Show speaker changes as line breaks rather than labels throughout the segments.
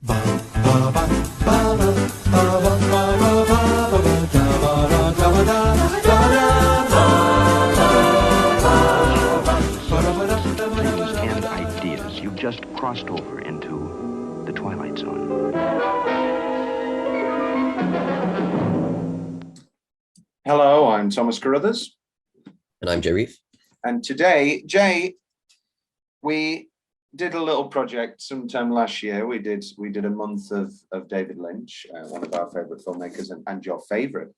And ideas. You've just crossed over into the Twilight Zone.
Hello, I'm Thomas Carruthers.
And I'm Jay Reef.
And today, Jay, we did a little project sometime last year. We did a month of David Lynch, one of our favorite filmmakers and your favorite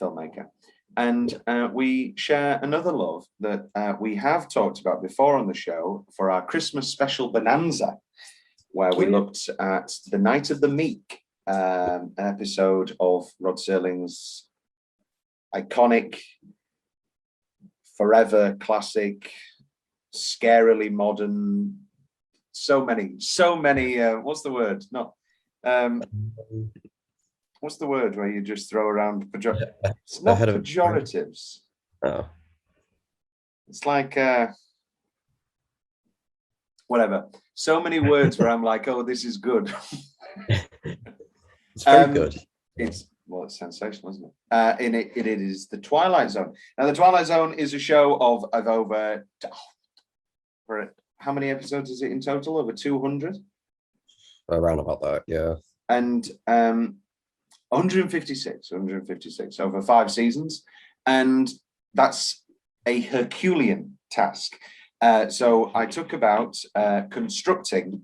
filmmaker. And we share another love that we have talked about before on the show for our Christmas special bonanza, where we looked at The Night of the Meek, an episode of Rod Serling's iconic, forever classic, scarily modern, so many, what's the word? What's the word where you just throw around it's not pejoratives.
Oh.
It's like whatever. So many words where I'm like, oh, this is good.
It's very good.
It's sensational, isn't it? It is The Twilight Zone. Now, The Twilight Zone is a show of over how many episodes is it in total? Over 200?
Around about that, yeah.
And 156 over 5 seasons. And that's a Herculean task. So I took about constructing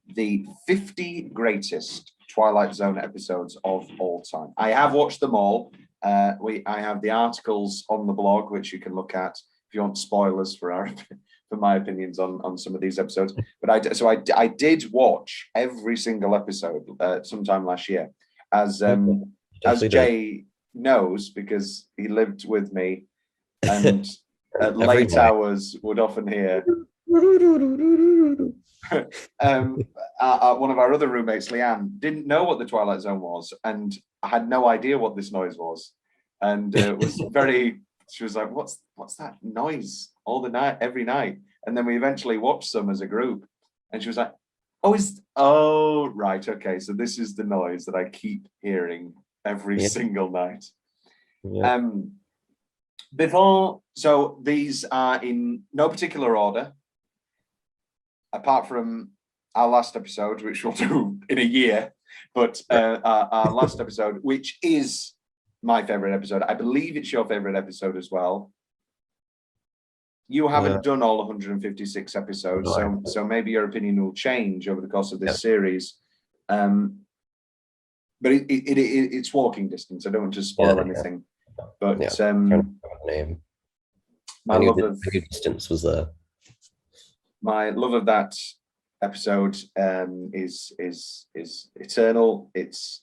the 50 greatest Twilight Zone episodes of all time. I have watched them all. I have the articles on the blog, which you can look at if you want spoilers for my opinions on some of these episodes. But I did watch every single episode sometime last year, as Jay knows, because he lived with me and at late hours would often hear. One of our other roommates, Leanne, didn't know what the Twilight Zone was, and I had no idea what this noise was, and it was very. She was like, "What's that noise all the night, every night?" And then we eventually watched some as a group, and she was like, "Oh, right, okay. So this is the noise that I keep hearing every single night."
Yeah.
So these are in no particular order, apart from our last episode, which we'll do in a year, but our last episode, which is my favorite episode. I believe it's your favorite episode as well. You haven't done all 156 episodes, so maybe your opinion will change over the course of this series. But it's walking distance. I don't want to spoil anything. But
name.
My love of
distance was there.
My love of that episode is eternal. It's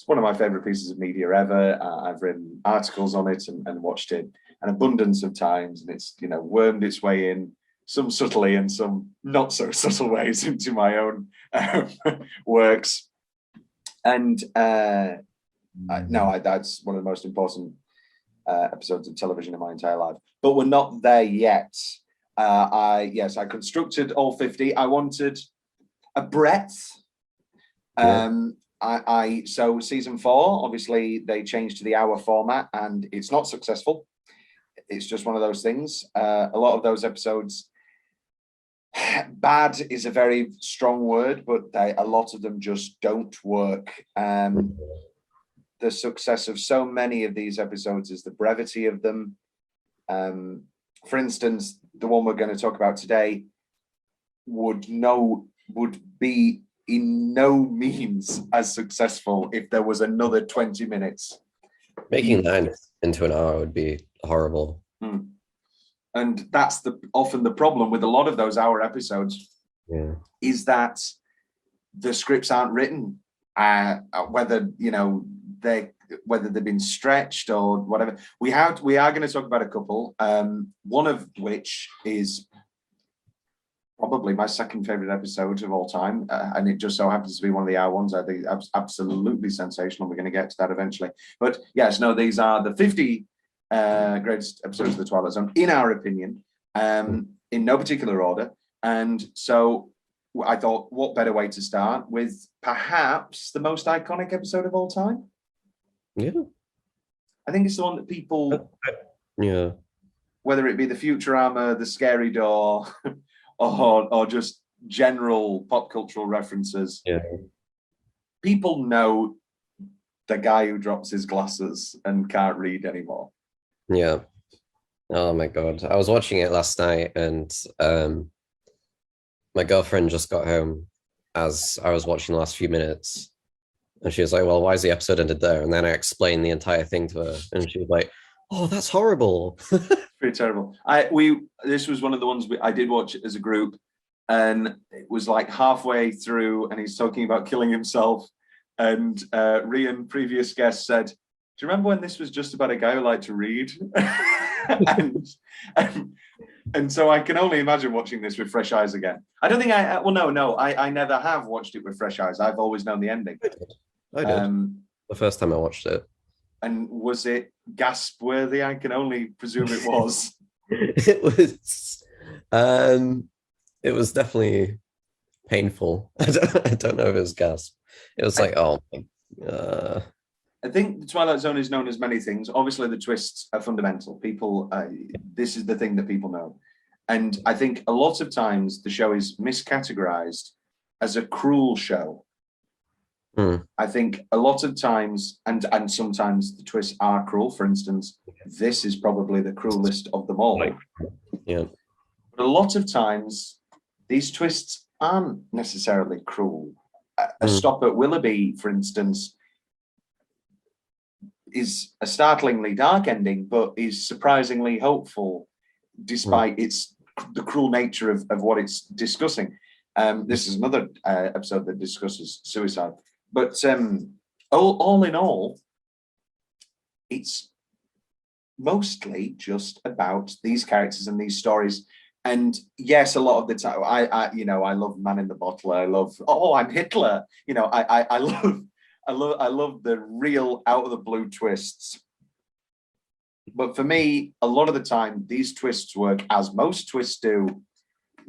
one of my favorite pieces of media ever. I've written articles on it and watched it an abundance of times, and it's wormed its way in, some subtly and some not so subtle ways, into my own works. And that's one of the most important episodes of television in my entire life. But we're not there yet. I constructed all 50. I wanted a breadth. So season 4, obviously they changed to the hour format, and it's not successful. It's just one of those things. A lot of those episodes, bad is a very strong word, but a lot of them just don't work. The success of so many of these episodes is the brevity of them. For instance, the one we're going to talk about today would be in no means as successful if there was another 20 minutes.
Making that into an hour would be horrible.
And that's often the problem with a lot of those hour episodes, is that the scripts aren't written, whether they've been stretched or whatever. We are going to talk about a couple, one of which is probably my second favorite episode of all time, and it just so happens to be one of the hour ones. I think absolutely sensational. We're going to get to that eventually, but yes, no, these are the 50 greatest episodes of the Twilight Zone, in our opinion, in no particular order. And so I thought, what better way to start with perhaps the most iconic episode of all time?
Yeah.
I think it's the one that people,
Yeah.
whether it be the Futurama, the Scary Door, or just general pop cultural references,
Yeah.
people know the guy who drops his glasses and can't read anymore.
Yeah. Oh my God. I was watching it last night, and my girlfriend just got home as I was watching the last few minutes. And she was like, well, why is the episode ended there? And then I explained the entire thing to her. And she was like, oh, that's horrible.
Pretty terrible. This was one of the ones I did watch as a group. And it was like halfway through, and he's talking about killing himself. And Rian, previous guest, said, do you remember when this was just about a guy who liked to read? and so I can only imagine watching this with fresh eyes again. I don't think I never have watched it with fresh eyes. I've always known the ending.
I did. The first time I watched it.
And was it gasp worthy? I can only presume it was.
It was definitely painful. I don't know if it was gasp. It was like,
I think the Twilight Zone is known as many things. Obviously, the twists are fundamental. People, this is the thing that people know. And I think a lot of times the show is miscategorized as a cruel show. I think a lot of times, and sometimes the twists are cruel. For instance, this is probably the cruelest of them all.
Yeah.
But a lot of times, these twists aren't necessarily cruel. A Stop at Willoughby, for instance, is a startlingly dark ending, but is surprisingly hopeful, despite the cruel nature of what it's discussing. This is another episode that discusses suicide. But all in all, it's mostly just about these characters and these stories. And yes, a lot of the time, I love Man in the Bottle. I love, I'm Hitler. I love the real out of the blue twists. But for me, a lot of the time, these twists work as most twists do,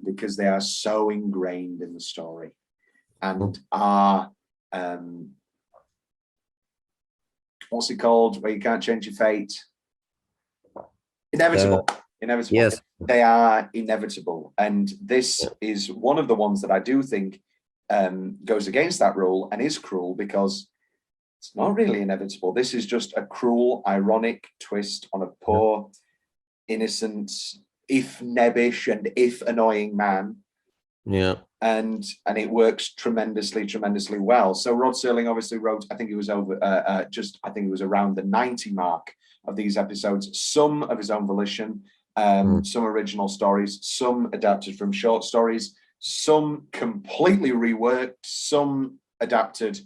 because they are so ingrained in the story and are, what's it called, where you can't change your fate? Inevitable. Inevitable.
Yes.
They are inevitable. And this is one of the ones that I do think goes against that rule and is cruel, because it's not really inevitable. This is just a cruel, ironic twist on a poor, innocent, if nebbish and if annoying man.
Yeah.
And it works tremendously, tremendously well. So Rod Serling obviously wrote, I think it was around the 90 mark of these episodes, some of his own volition, some original stories, some adapted from short stories, some completely reworked, some adapted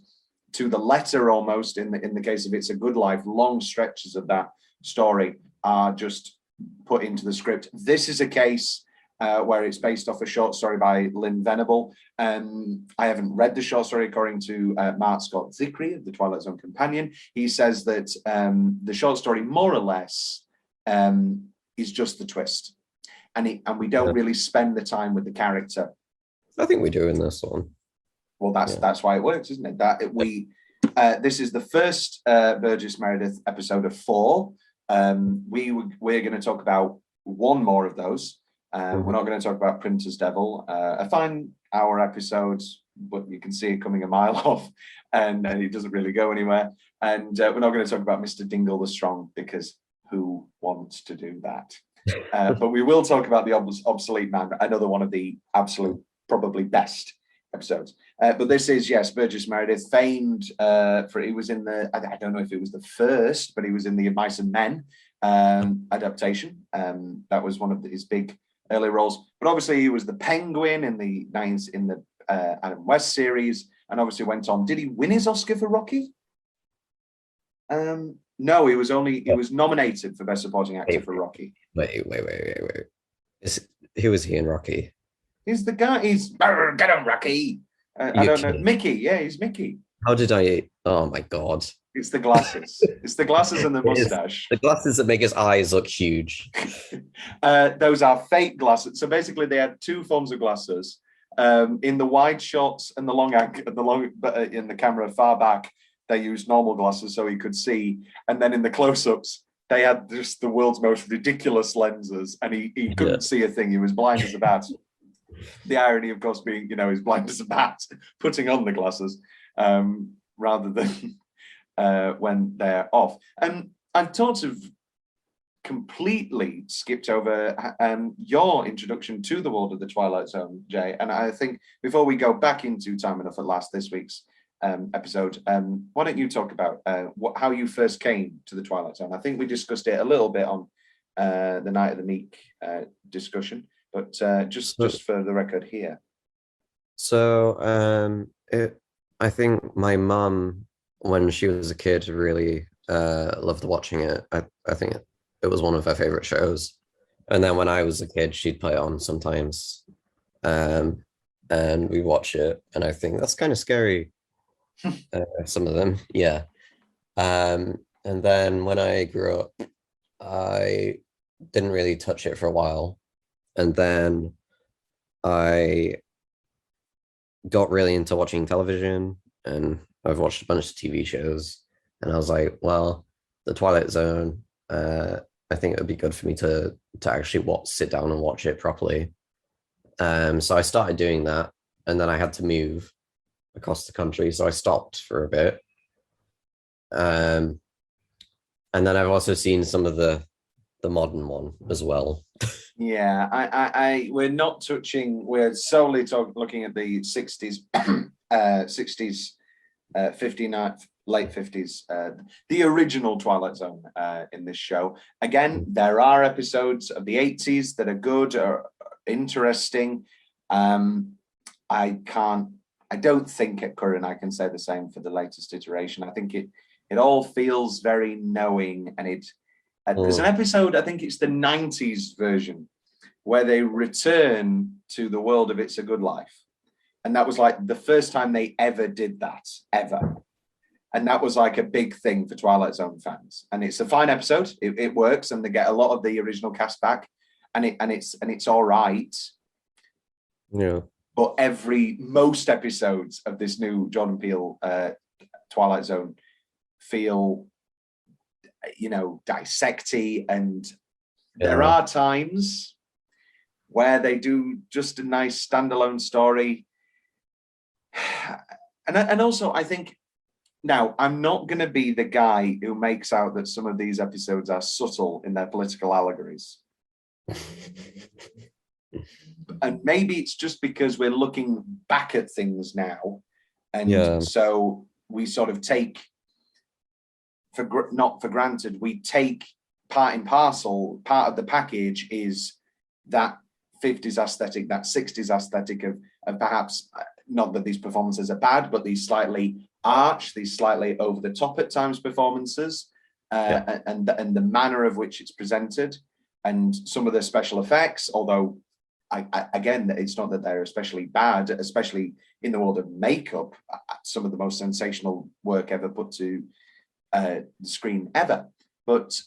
to the letter almost. In the case of It's a Good Life, long stretches of that story are just put into the script. This is a case where it's based off a short story by Lynn Venable. I haven't read the short story. According to Mark Scott Zickery of the Twilight Zone Companion, he says that the short story more or less is just the twist, and we don't really spend the time with the character.
I think we do in this one.
Well, that's why it works, isn't it? This is the first Burgess Meredith episode of 4. We're going to talk about one more of those. We're not going to talk about Printer's Devil, a fine hour episode, but you can see it coming a mile off, and it doesn't really go anywhere. And we're not going to talk about Mr. Dingle the Strong, because who wants to do that? But we will talk about the Obsolete Man, another one of the absolute, probably best episodes. But this is, yes, Burgess Meredith, famed for, he was in the, I don't know if it was the first, but he was in the Mice and Men adaptation. That was one of his big early roles. But obviously he was the Penguin in the Adam West series, and obviously went on. Did he win his Oscar for Rocky? No, he was nominated for Best Supporting Actor for Rocky.
Wait. Who was he in Rocky?
He's the guy. He's get him, Rocky. I don't know. Mickey. Yeah, he's Mickey.
How did I? Oh my God!
It's the glasses. It's the glasses and the mustache.
The glasses that make his eyes look huge.
Those are fake glasses. So basically, they had two forms of glasses. In the wide shots and the but in the camera far back, they used normal glasses so he could see. And then in the close-ups, they had just the world's most ridiculous lenses, and he couldn't see a thing. He was blind as a bat. The irony, of course, being, he's blind as a bat, putting on the glasses rather than when they're off. And I've sort of completely skipped over your introduction to the world of the Twilight Zone, Jay. And I think before we go back into Time Enough at Last, this week's episode, why don't you talk about how you first came to the Twilight Zone? I think we discussed it a little bit on the Night of the Meek discussion, but just for the record here.
So I think my mum, when she was a kid, really loved watching it. I think it was one of her favorite shows. And then when I was a kid, she'd play it on sometimes. And we watch it. And I think that's kind of scary. Some of them, yeah. And then when I grew up, I didn't really touch it for a while. And then I got really into watching television, and I've watched a bunch of TV shows. And I was like, well, the Twilight Zone, I think it would be good for me to actually sit down and watch it properly. So I started doing that, and then I had to move across the country, so I stopped for a bit. And then I've also seen some of the modern one as well.
Yeah, we're not touching. We're solely looking at the 60s, 60s, 59, late 50s, the original Twilight Zone in this show. Again, there are episodes of the 80s that are good or interesting. I don't think at current I can say the same for the latest iteration. I think it all feels very knowing, and there's an episode, I think it's the 90s version, where they return to the world of It's a Good Life. And that was like the first time they ever did that, ever. And that was like a big thing for Twilight Zone fans. And it's a fine episode. It works, and they get a lot of the original cast back, and it's all right.
Yeah.
But most episodes of this new Jordan Peele Twilight Zone feel, dissecty, and there are times where they do just a nice standalone story. And also, I think, now, I'm not going to be the guy who makes out that some of these episodes are subtle in their political allegories. And maybe it's just because we're looking back at things now. And so we sort of take, not for granted, we take part and parcel, part of the package is that 50s aesthetic, that 60s aesthetic of perhaps, not that these performances are bad, but these slightly arch, these slightly over the top at times performances, and the manner of which it's presented, and some of the special effects, although again, it's not that they're especially bad, especially in the world of makeup, some of the most sensational work ever put to the screen ever. But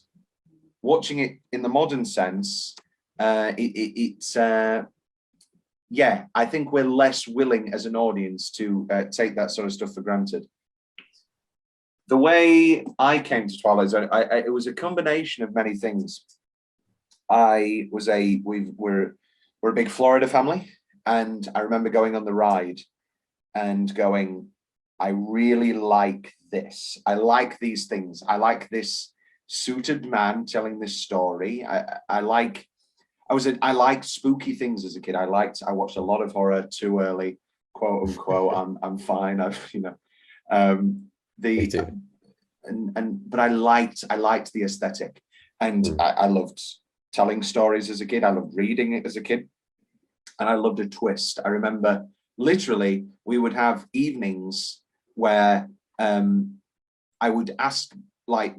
watching it in the modern sense, it's I think we're less willing as an audience to take that sort of stuff for granted. The way I came to Twilight Zone, it was a combination of many things. We're a big Florida family, and I remember going on the ride and going, I really like this. I like these things. I like this suited man telling this story. I liked spooky things as a kid. I watched a lot of horror too early, quote unquote. I'm fine. But I liked the aesthetic, and I loved telling stories as a kid. I loved reading it as a kid, and I loved a twist. I remember literally we would have evenings where I would ask like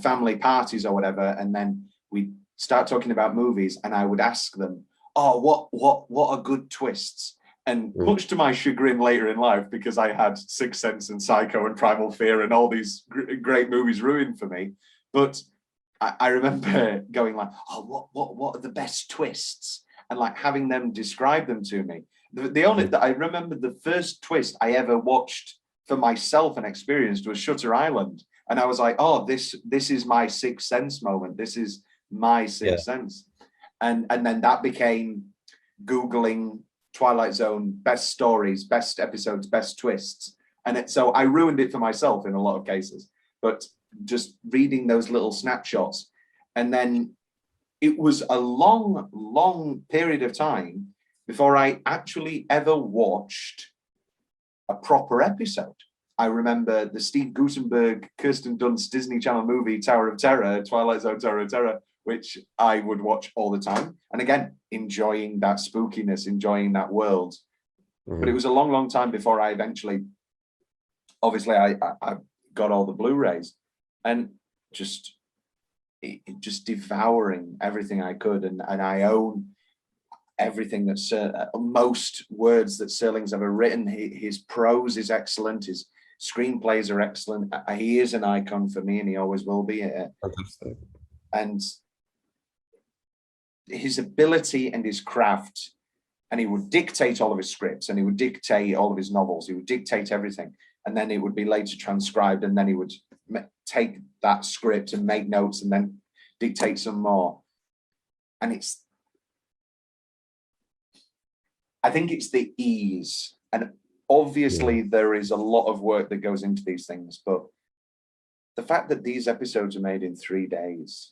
family parties or whatever, and then we'd start talking about movies, and I would ask them, oh, what are good twists? And much to my chagrin later in life, because I had Sixth Sense and Psycho and Primal Fear and all these great movies ruined for me. But I remember going like, oh, what are the best twists? And like having them describe them to me. The only that I remember, the first twist I ever watched for myself and experienced was Shutter Island, and I was like, oh, this is my Sixth Sense moment. This is my Sixth Sense, and then that became Googling Twilight Zone best stories, best episodes, best twists, and so I ruined it for myself in a lot of cases. But just reading those little snapshots, and then it was a long period of time before I actually ever watched a proper episode. I remember the Steve Guttenberg, Kirsten Dunst Disney Channel movie, Tower of Terror, Twilight Zone, Tower of Terror, which I would watch all the time. And again, enjoying that spookiness, enjoying that world. But it was a long time before I eventually, obviously, I got all the Blu-rays and just devouring everything I could. And I own everything that's most words that Serling's ever written. His prose is excellent. His screenplays are excellent. He is an icon for me, and he always will be. And his ability and his craft, and he would dictate all of his scripts, and he would dictate all of his novels. He would dictate everything, and then it would be later transcribed, and then he would take that script and make notes, and then dictate some more. And I think it's the ease, and obviously there is a lot of work that goes into these things, but the fact that these episodes are made in 3 days.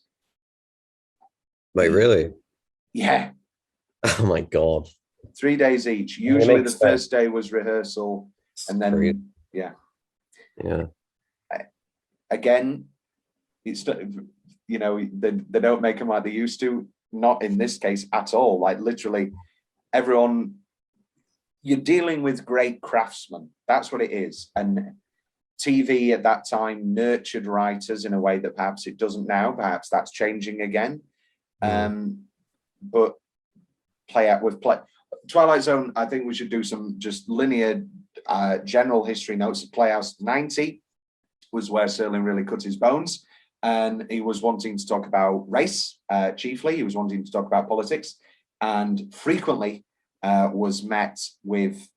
Like, really?
Yeah.
Oh my God.
3 days each. Usually the first day was rehearsal, and then, yeah. Again, it's, you know, they don't make them like they used to, not in this case at all. Like, literally, everyone, you're dealing with great craftsmen. That's what it is. And TV at that time nurtured writers in a way that perhaps it doesn't now. Perhaps that's changing again. But Twilight Zone, I think we should do some just linear general history notes. Playhouse 90 was where Serling really cut his bones. And he was wanting to talk about race, chiefly. He was wanting to talk about politics, and frequently was met with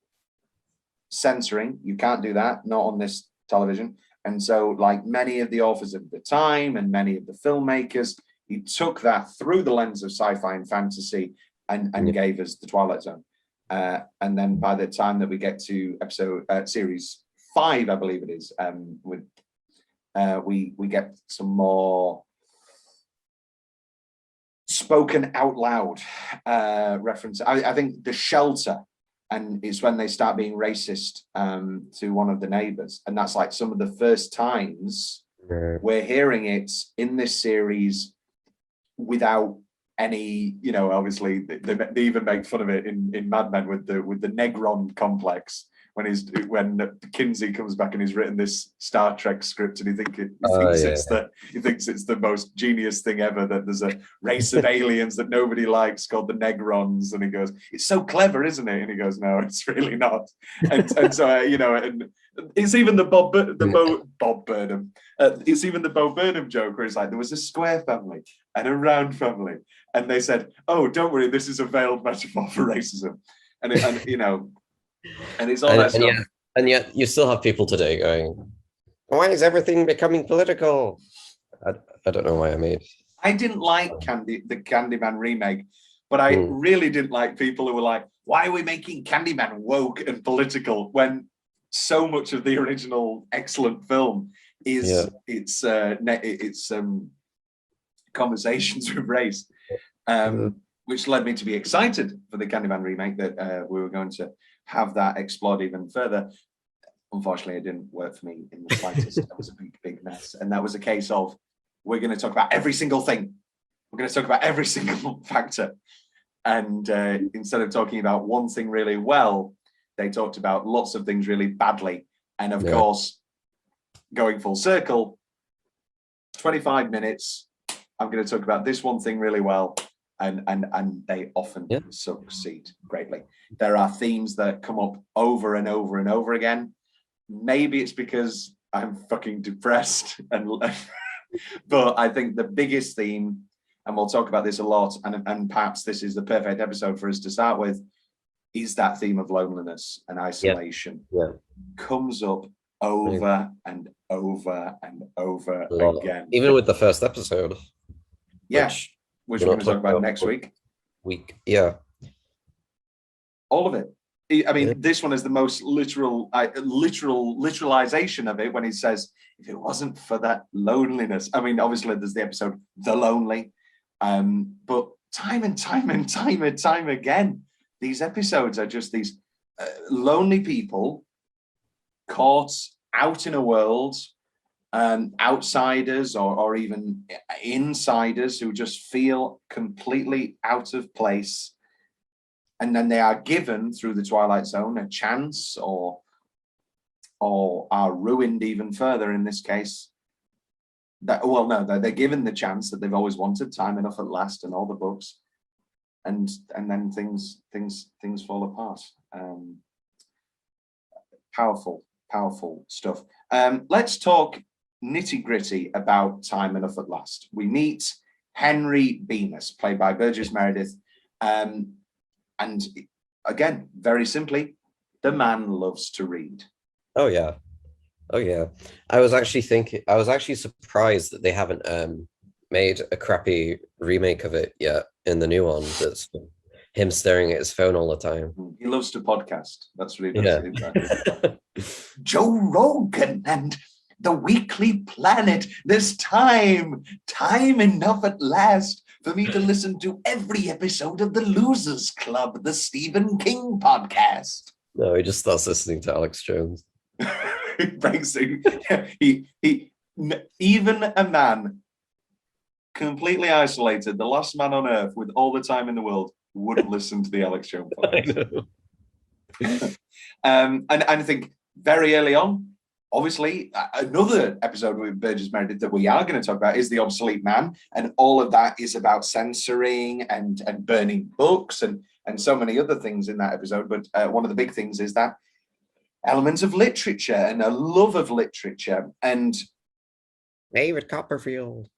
censoring. You can't do that, not on this television. And so, like many of the authors of the time and many of the filmmakers, he took that through the lens of sci-fi and fantasy and gave us the Twilight Zone. And then by the time that we get to series 5, I believe it is, we get some more spoken out loud reference. I think The Shelter, and it's when they start being racist to one of the neighbors, and that's like some of the first times we're hearing it in this series without any, you know, obviously they even make fun of it in Mad Men with the Negron complex, when Kinsey comes back and he's written this Star Trek script, and he thinks it's the most genius thing ever, that there's a race of aliens that nobody likes called the Negrons, and he goes, "It's so clever, isn't it?" And he goes, "No, it's really not." And so you know, and it's even the Bob Burnham. It's even the Bo Burnham joke where it's like, there was a square family and a round family, and they said, "Oh, don't worry, this is a veiled metaphor for racism," and you know. And it's all that stuff.
And yet you still have people today going, "Why is everything becoming political?" I don't know why
I didn't like the Candyman remake, but I really didn't like people who were like, "Why are we making Candyman woke and political?" when so much of the original excellent film is it's conversations with race, which led me to be excited for the Candyman remake, that we were going to have that explored even further. Unfortunately, it didn't work for me in the slightest. It was a big mess. And that was a case of, we're going to talk about every single thing. We're going to talk about every single factor. And instead of talking about one thing really well, they talked about lots of things really badly. And of course, going full circle, 25 minutes, I'm going to talk about this one thing really well. And they often succeed greatly. There are themes that come up over and over and over again. Maybe it's because I'm fucking depressed, but I think the biggest theme, and we'll talk about this a lot, and perhaps this is the perfect episode for us to start with, is that theme of loneliness and isolation.
Yeah.
Comes up over and over and over again.
Even with the first episode.
Yeah, which we're going to talk about next week.
Yeah.
All of it. I mean, this one is the most literalization of it when he says, if it wasn't for that loneliness. I mean, obviously there's the episode The Lonely, but time and time again, these episodes are just these lonely people caught out in a world, outsiders or even insiders who just feel completely out of place. And then they are given through the Twilight Zone a chance or are ruined even further in this case. They're given the chance that they've always wanted, Time Enough at Last and all the books. And then things fall apart. Powerful stuff. Let's talk nitty-gritty about Time Enough at Last. We meet Henry Bemis, played by Burgess Meredith. And again, very simply, the man loves to read.
Oh yeah. I was actually surprised that they haven't made a crappy remake of it yet in the new one. That's him staring at his phone all the time.
He loves to podcast. That's what he does.
Yeah.
Joe Rogan and the Weekly Planet. There's time enough at last for me to listen to every episode of the Losers Club, the Stephen King podcast.
No, he just starts listening to Alex Jones.
Even a man completely isolated, the last man on earth with all the time in the world, wouldn't listen to the Alex Jones podcast. And I think very early on, obviously, another episode with Burgess Meredith that we are going to talk about is The Obsolete Man. And all of that is about censoring and burning books and so many other things in that episode. But one of the big things is that elements of literature and a love of literature. And
David Copperfield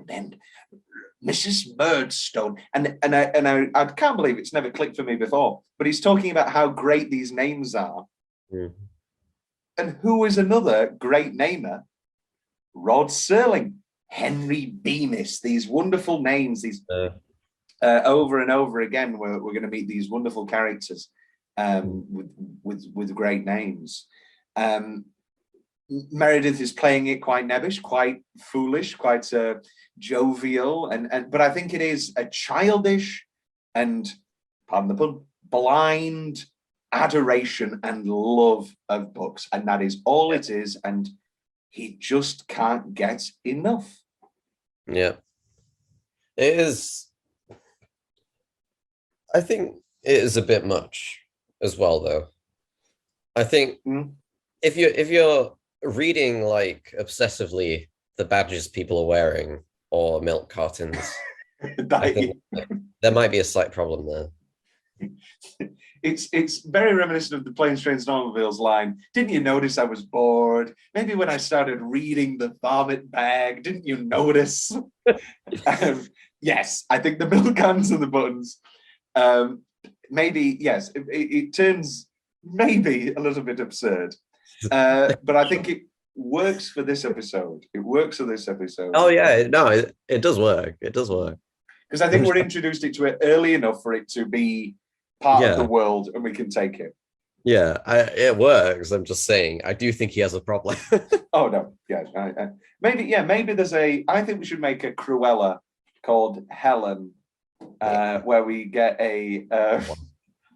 and Mrs. Murdstone. And I can't believe it's never clicked for me before, but he's talking about how great these names are.
Mm.
And who is another great namer? Rod Serling, Henry Bemis, these wonderful names, these over and over again, we're going to meet these wonderful characters with great names. Meredith is playing it quite nebbish, quite foolish, quite jovial, but I think it is a childish and, pardon the pun, blind adoration and love of books, and that is all it is, and he just can't get enough.
Yeah, it is. I think it is a bit much as well, though. I think if you're reading like obsessively the badges people are wearing or milk cartons, I think there might be a slight problem there.
It's very reminiscent of the Planes, Trains, and Automobiles line. Didn't you notice I was bored? Maybe when I started reading the vomit bag, didn't you notice? Yes, I think the milk cans and the buttons. Maybe, yes, it turns maybe a little bit absurd. But I think it works for this episode.
Oh yeah, no, it does work. It does work.
Because I think we're introduced to it early enough for it to be part of the world, and we can take it.
Yeah, it works. I'm just saying, I do think he has a problem.
Oh no, yeah, maybe there's I think we should make a Cruella called Helen, where we get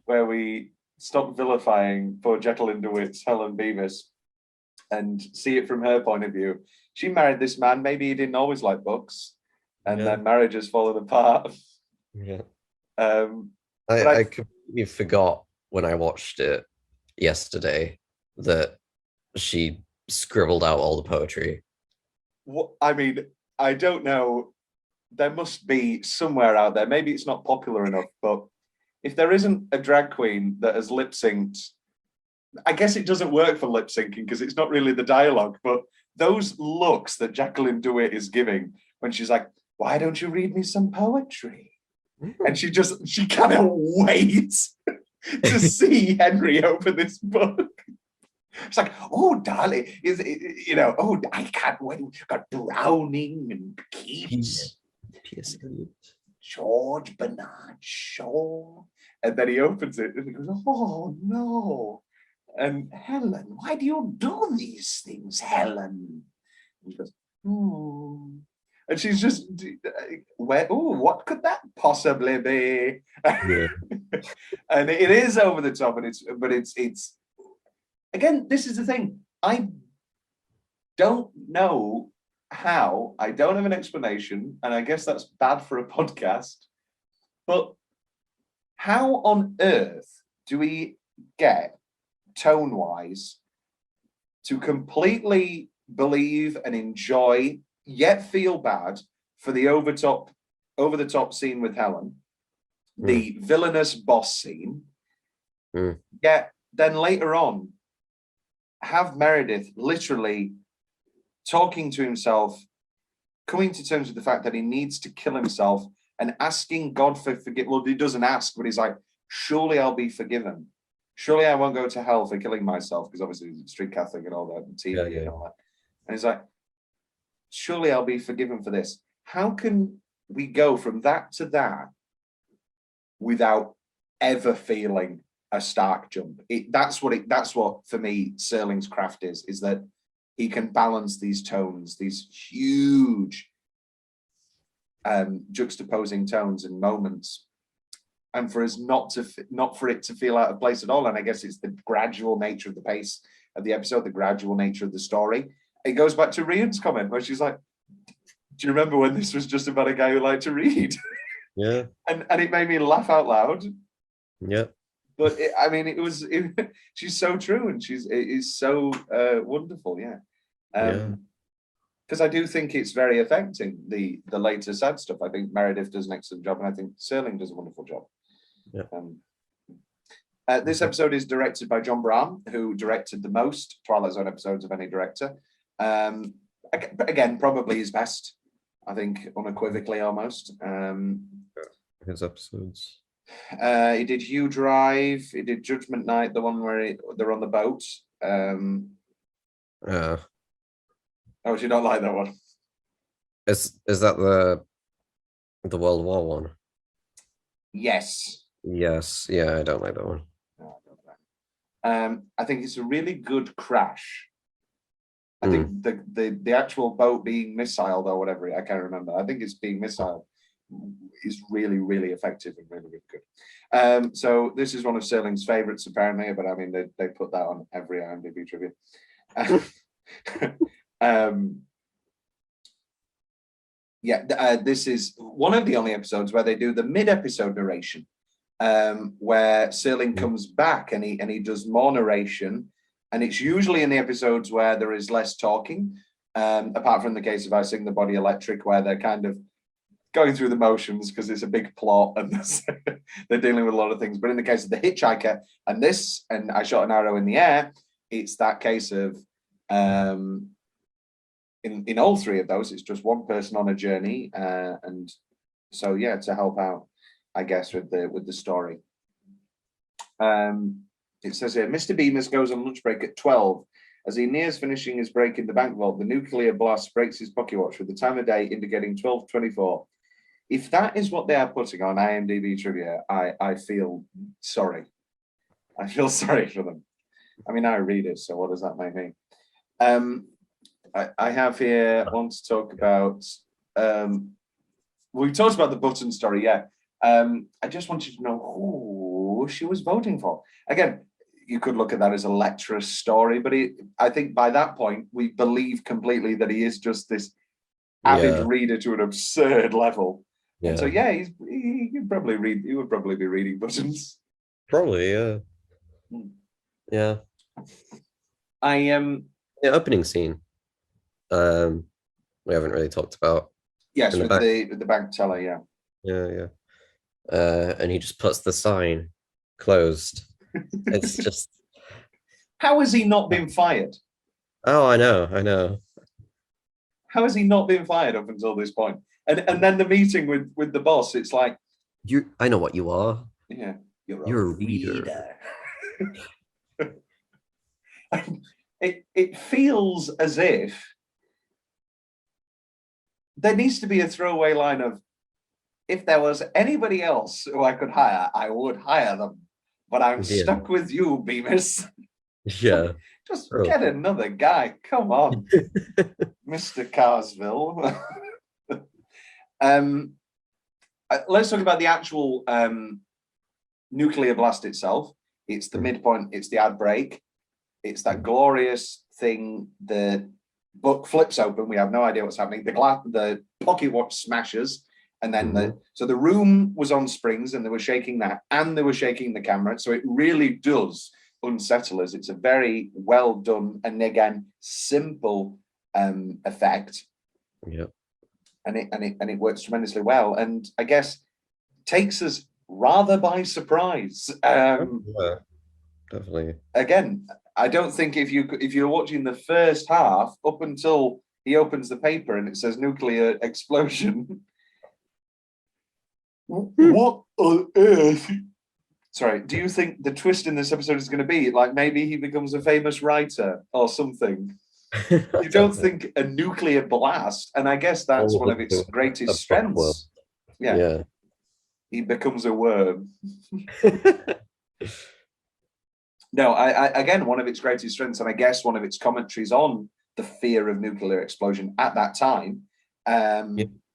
where we stop vilifying poor Jacqueline DeWitt's Helen Bemis and see it from her point of view. She married this man. Maybe he didn't always like books, and then marriage has fallen apart.
Yeah.
I
completely forgot when I watched it yesterday that she scribbled out all the poetry.
I mean, I don't know. There must be somewhere out there. Maybe it's not popular enough, but if there isn't a drag queen that has lip synced, I guess it doesn't work for lip syncing because it's not really the dialogue, but those looks that Jacqueline DeWitt is giving when she's like, why don't you read me some poetry? And she cannot wait to see Henry open this book. It's like, oh, darling, oh, I can't wait. We've got Browning and Keats,
P.S.
George Bernard Shaw. And then he opens it and he goes, oh, no. And Helen, why do you do these things, Helen? And she goes, oh. And she's just, what could that possibly be?
Yeah.
And it is over the top, but it's again, this is the thing. I don't know how. I don't have an explanation, and I guess that's bad for a podcast. But how on earth do we get tone-wise to completely believe and enjoy, yet feel bad for the over the top scene with Helen, the villainous boss scene, yet then later on have Meredith literally talking to himself, coming to terms with the fact that he needs to kill himself and asking God for forgiveness. Well, he doesn't ask, but he's like, surely I'll be forgiven. Surely I won't go to hell for killing myself, because obviously he's a strict Catholic and all that, and TV and all that. And he's like, surely I'll be forgiven for this. How can we go from that to that without ever feeling a stark jump? That's what for me Serling's craft is that he can balance these tones, these huge juxtaposing tones and moments, and for us not for it to feel out of place at all. And I guess it's the gradual nature of the pace of the episode, the gradual nature of the story. It goes back to Rian's comment where she's like, do you remember when this was just about a guy who liked to read?
Yeah.
And it made me laugh out loud.
Yeah.
But she's so true, and it is so wonderful. Yeah. Because I do think it's very affecting the later sad stuff. I think Meredith does an excellent job, and I think Serling does a wonderful job.
Yeah.
This episode is directed by John Bram, who directed the most Twilight Zone episodes of any director. Again, probably his best, I think, unequivocally almost.
His episodes.
He did Hugh Drive. He did Judgment Night, the one where they're on the boat. Oh, do you not like that one?
Is that the World War one?
Yes.
Yes. Yeah, I don't like that one.
No, I don't like. I think it's a really good crash. I think the actual boat being missiled or whatever, I can't remember. I think it's being missiled is really, really effective and really, really good. So this is one of Serling's favorites, apparently, but I mean, they put that on every IMDb trivia. This is one of the only episodes where they do the mid-episode narration, where Serling comes back and he does more narration, and it's usually in the episodes where there is less talking, apart from the case of I Sing the Body Electric, where they're kind of going through the motions because it's a big plot and they're dealing with a lot of things. But in the case of The Hitchhiker and this, and I Shot an Arrow in the Air, it's that case of in all three of those, it's just one person on a journey, and so yeah, to help out, I guess, with the story. It says here, Mr. Bemis goes on lunch break at 12. As he nears finishing his break in the bank vault, the nuclear blast breaks his pocket watch with the time of day indicating 12:24. If that is what they are putting on IMDb trivia, I feel sorry. I feel sorry for them. I mean, I read it, so what does that make me? I have here, I want to talk about, we talked about the Button story, yeah. I just wanted to know who she was voting for. Again, you could look at that as a lecherous story, but I think by that point, we believe completely that he is just this avid reader to an absurd level. Yeah. And so, yeah, he would probably be reading Buttons.
Probably, yeah. Yeah.
The
opening scene. We haven't really talked about.
Yes, with the bank teller, yeah.
Yeah. And he just puts the sign closed. It's just.
How has he not been fired?
Oh, I know.
How has he not been fired up until this point? And then the meeting with the boss, it's like,
I know what you are.
Yeah, you're a
You're a reader.
reader. It feels as if there needs to be a throwaway line of, if there was anybody else who I could hire, I would hire them. But I'm
Yeah.
stuck with you, Bemis.
Yeah.
Just
True.
get another guy. Come on, Mr. Carsville. Let's talk about the actual nuclear blast itself. It's the midpoint, it's the ad break. It's that glorious thing. The book flips open. We have no idea what's happening. The pocket watch smashes. And then so the room was on springs and they were shaking that and they were shaking the camera. So it really does unsettle us. It's a very well done and again simple effect.
Yeah.
And it works tremendously well. And I guess takes us rather by surprise.
Yeah, definitely.
Again, I don't think if you're watching the first half up until he opens the paper and it says nuclear explosion. What on earth? Sorry, do you think the twist in this episode is going to be like maybe he becomes a famous writer or something? You don't think a nuclear blast, and I guess that's one of its greatest strengths. Yeah. He becomes a worm. No, I again, one of its greatest strengths, and I guess one of its commentaries on the fear of nuclear explosion at that time,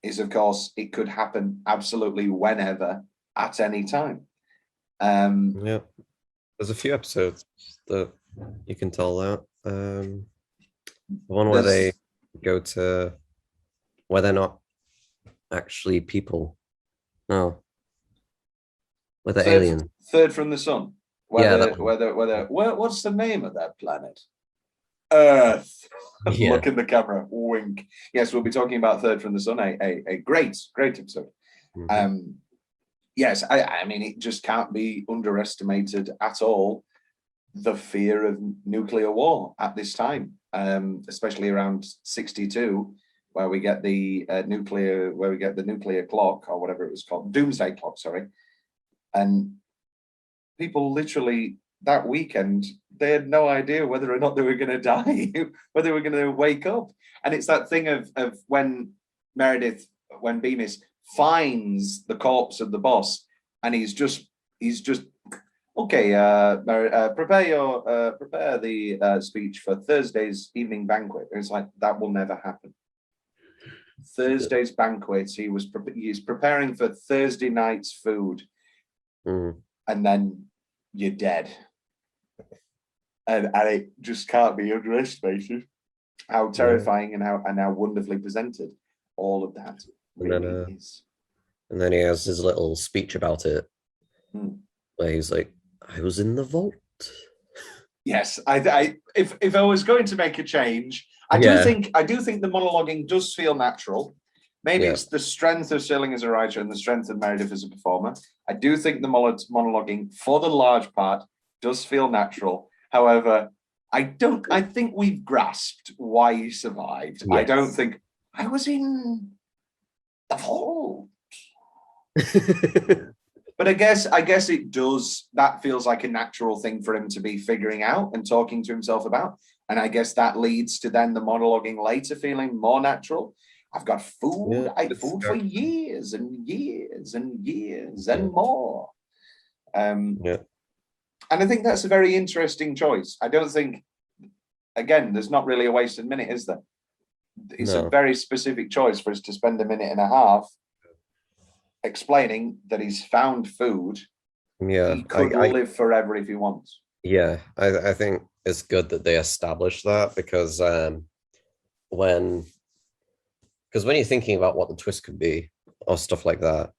is of course it could happen absolutely whenever, at any time.
Yeah, there's a few episodes that you can tell that. The one where they go to where they're not actually people. No, where they're aliens.
Third from the sun. What's the name of that planet? Earth. Yeah. Look in the camera. Wink. Yes, we'll be talking about Third from the Sun. A great episode. Yes, I mean it just can't be underestimated at all. The fear of nuclear war at this time, especially around 62, where we get the nuclear clock or whatever it was called, doomsday clock. Sorry, and people literally that weekend they had no idea whether or not they were going to die, whether they were going to wake up. And it's that thing of when Bemis finds the corpse of the boss, and he's just okay. Prepare the speech for Thursday's evening banquet. And it's like that will never happen. Thursday's banquet. He's preparing for Thursday night's food, and then you're dead. And it just can't be underestimated how terrifying and how wonderfully presented all of that really is.
And then he has his little speech about it, where he's like, "I was in the vault."
Yes, if I was going to make a change, I do think the monologuing does feel natural. Maybe it's the strength of Serling as a writer and the strength of Meredith as a performer. I do think the monologuing, for the large part, does feel natural. However, I think we've grasped why he survived. Yes. I don't think I was in the vault. But I guess it does. That feels like a natural thing for him to be figuring out and talking to himself about. And I guess that leads to then the monologuing later feeling more natural. I've got food. I had food for years and years and years and more. And I think that's a very interesting choice. I don't think, again, there's not really a wasted minute, is there? It's a very specific choice for us to spend a minute and a half explaining that he's found food.
Yeah.
He could live forever if he wants.
Yeah, I think it's good that they established that because when you're thinking about what the twist could be or stuff like that,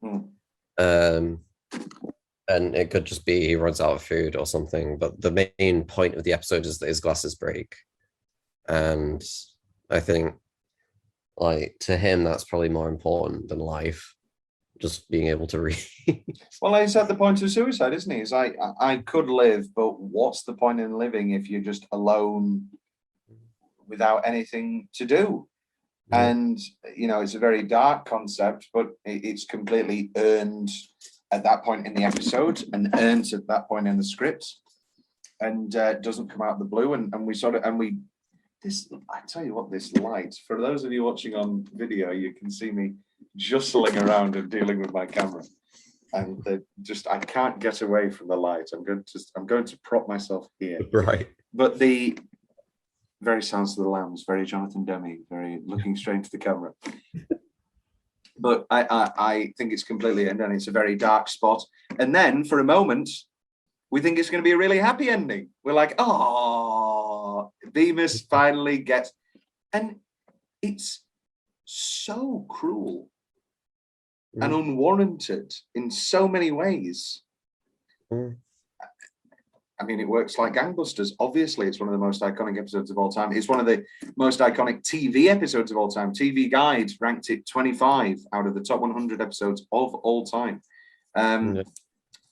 and it could just be he runs out of food or something, but the main point of the episode is that his glasses break. And I think, like, to him, that's probably more important than life, just being able to read.
Well, he's at the point of suicide, isn't he? He's like, I could live, but what's the point in living if you're just alone without anything to do? And, it's a very dark concept, but it's completely earned at that point in the episode and earns at that point in the script, and doesn't come out of the blue. And I tell you what, this light, for those of you watching on video, you can see me jostling around and dealing with my camera. And I can't get away from the light. I'm going to prop myself here.
Right.
But the very Silence of the Lambs, very Jonathan Demme, very looking straight into the camera. But I think it's completely, and then it's a very dark spot. And then for a moment, we think it's going to be a really happy ending. We're like, oh, Bemis finally gets, and it's so cruel and unwarranted in so many ways. I mean, it works like gangbusters. Obviously, it's one of the most iconic episodes of all time. It's one of the most iconic TV episodes of all time. TV Guide ranked it 25 out of the top 100 episodes of all time. And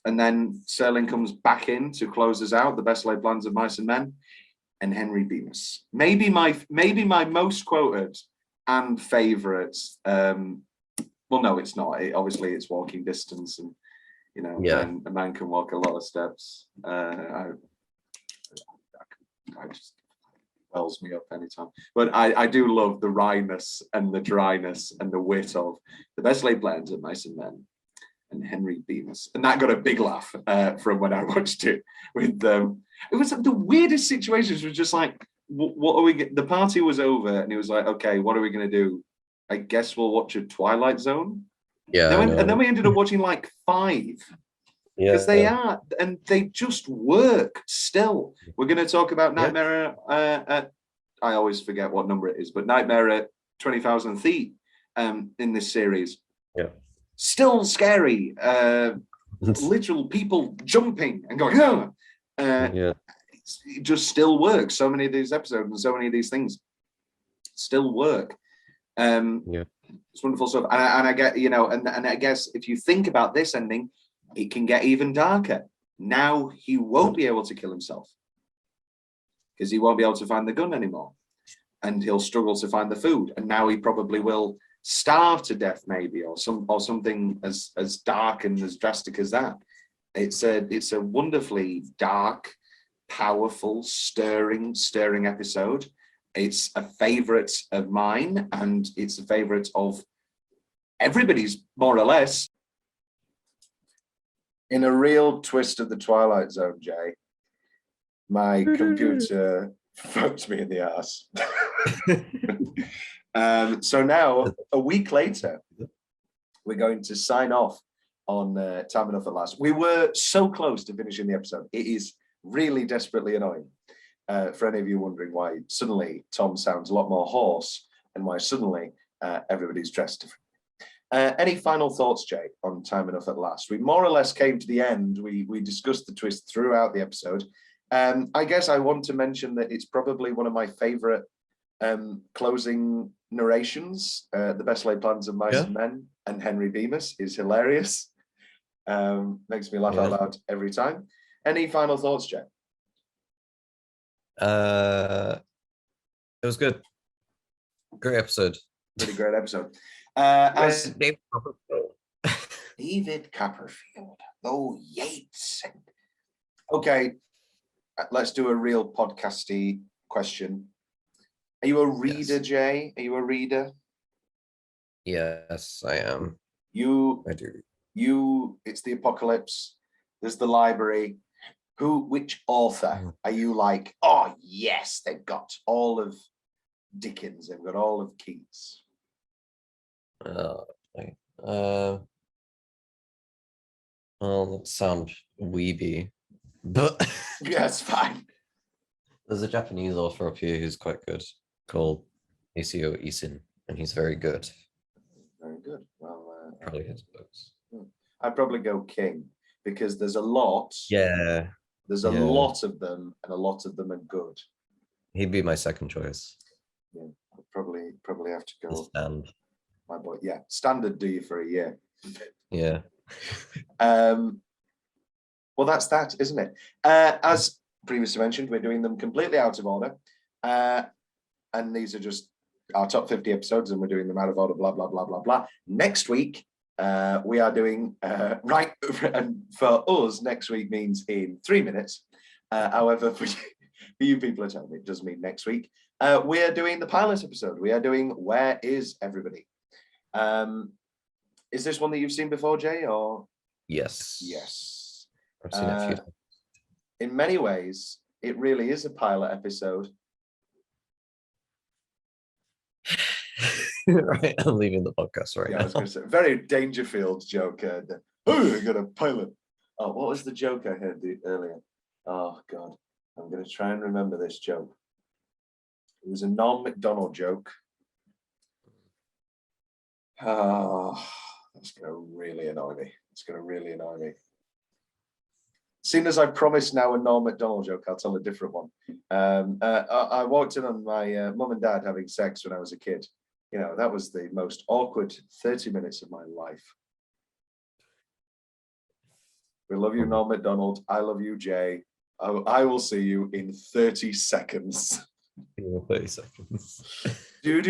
then Serling comes back in to close us out, the best laid plans of mice and men, and Henry Bemis. Maybe my most quoted and favourite. Well, no, it's not. Obviously, it's Walking Distance, and you know, a man can walk a lot of steps. I just wells me up anytime. But I do love the wryness and the dryness and the wit of the best laid plans of mice and men and Henry Bemis. And that got a big laugh from when I watched it with them. It was the weirdest situations. It was just like, what are we, the party was over and it was like, okay, what are we going to do? I guess we'll watch a Twilight Zone.
Yeah.
And then we ended up watching like 5. Because they are, and they just work still. We're going to talk about Nightmare at, I always forget what number it is, but Nightmare at 20,000 Feet in this series.
Yeah.
Still scary. Literal people jumping and going, oh! It just still works. So many of these episodes and so many of these things still work. It's wonderful stuff. And I get, you know, and I guess if you think about this ending, it can get even darker. Now he won't be able to kill himself because he won't be able to find the gun anymore, and he'll struggle to find the food. And now he probably will starve to death, maybe, or something as dark and as drastic as that. It's a wonderfully dark, powerful, stirring episode. It's a favorite of mine, and it's a favorite of everybody's, more or less. In a real twist of the Twilight Zone, Jay, my computer fucked me in the ass. So now, a week later, we're going to sign off on Time Enough at Last. We were so close to finishing the episode. It is really desperately annoying. For any of you wondering why suddenly Tom sounds a lot more hoarse and why suddenly everybody's dressed different. Any final thoughts, Jay, on Time Enough at Last? We more or less came to the end. We discussed the twist throughout the episode. I guess I want to mention that it's probably one of my favourite closing narrations. The Best Laid Plans of Mice and Men and Henry Bemis is hilarious. Makes me laugh out loud every time. Any final thoughts, Jay?
It was good. Great episode.
Really great episode. As
David Copperfield.
David Copperfield. Oh, Yates. Okay, let's do a real podcasty question. Are you a reader, Jay? Are you a reader?
Yes, I am.
I
do.
It's the apocalypse. There's the library. Which author are you like, oh, yes, they've got all of Dickens. They've got all of Keats.
Well, that sound weeby, but
yeah, it's fine.
There's a Japanese author up here who's quite good called Isio Isin, and he's very good.
Very good. Well,
probably his books.
I'd probably go King because there's a lot.
Yeah.
There's a lot of them, and a lot of them are good.
He'd be my second choice.
Yeah, I'd probably have to go.
Stand.
My boy, yeah, standard do you for a year.
Yeah.
Well, that's that, isn't it? As previously mentioned, we're doing them completely out of order, and these are just our top 50 episodes, and we're doing them out of order. Blah blah blah blah blah. Next week We are doing right, and for us, next week means in 3 minutes. However, for you people at home, it does mean next week. We are doing the pilot episode. We are doing Where Is Everybody? Is this one that you've seen before, Jay? Or
Yes.
yes,
I've seen it a few times.
in many ways, it really is a pilot episode.
Right, I'm leaving the podcast right
Yeah,
now.
I was going to say, very Dangerfield joke. Oh, I got a pilot. Oh, what was the joke I heard earlier? Oh, God. I'm going to try and remember this joke. It was a Norm Macdonald joke. Oh, that's going to really annoy me. It's going to really annoy me. Seeing as I promised now a Norm Macdonald joke, I'll tell a different one. I walked in on my mum and dad having sex when I was a kid. You know, that was the most awkward 30 minutes of my life. We love you, Norm Macdonald. I love you, Jay. I will see you in 30 seconds.
30 seconds.
Do.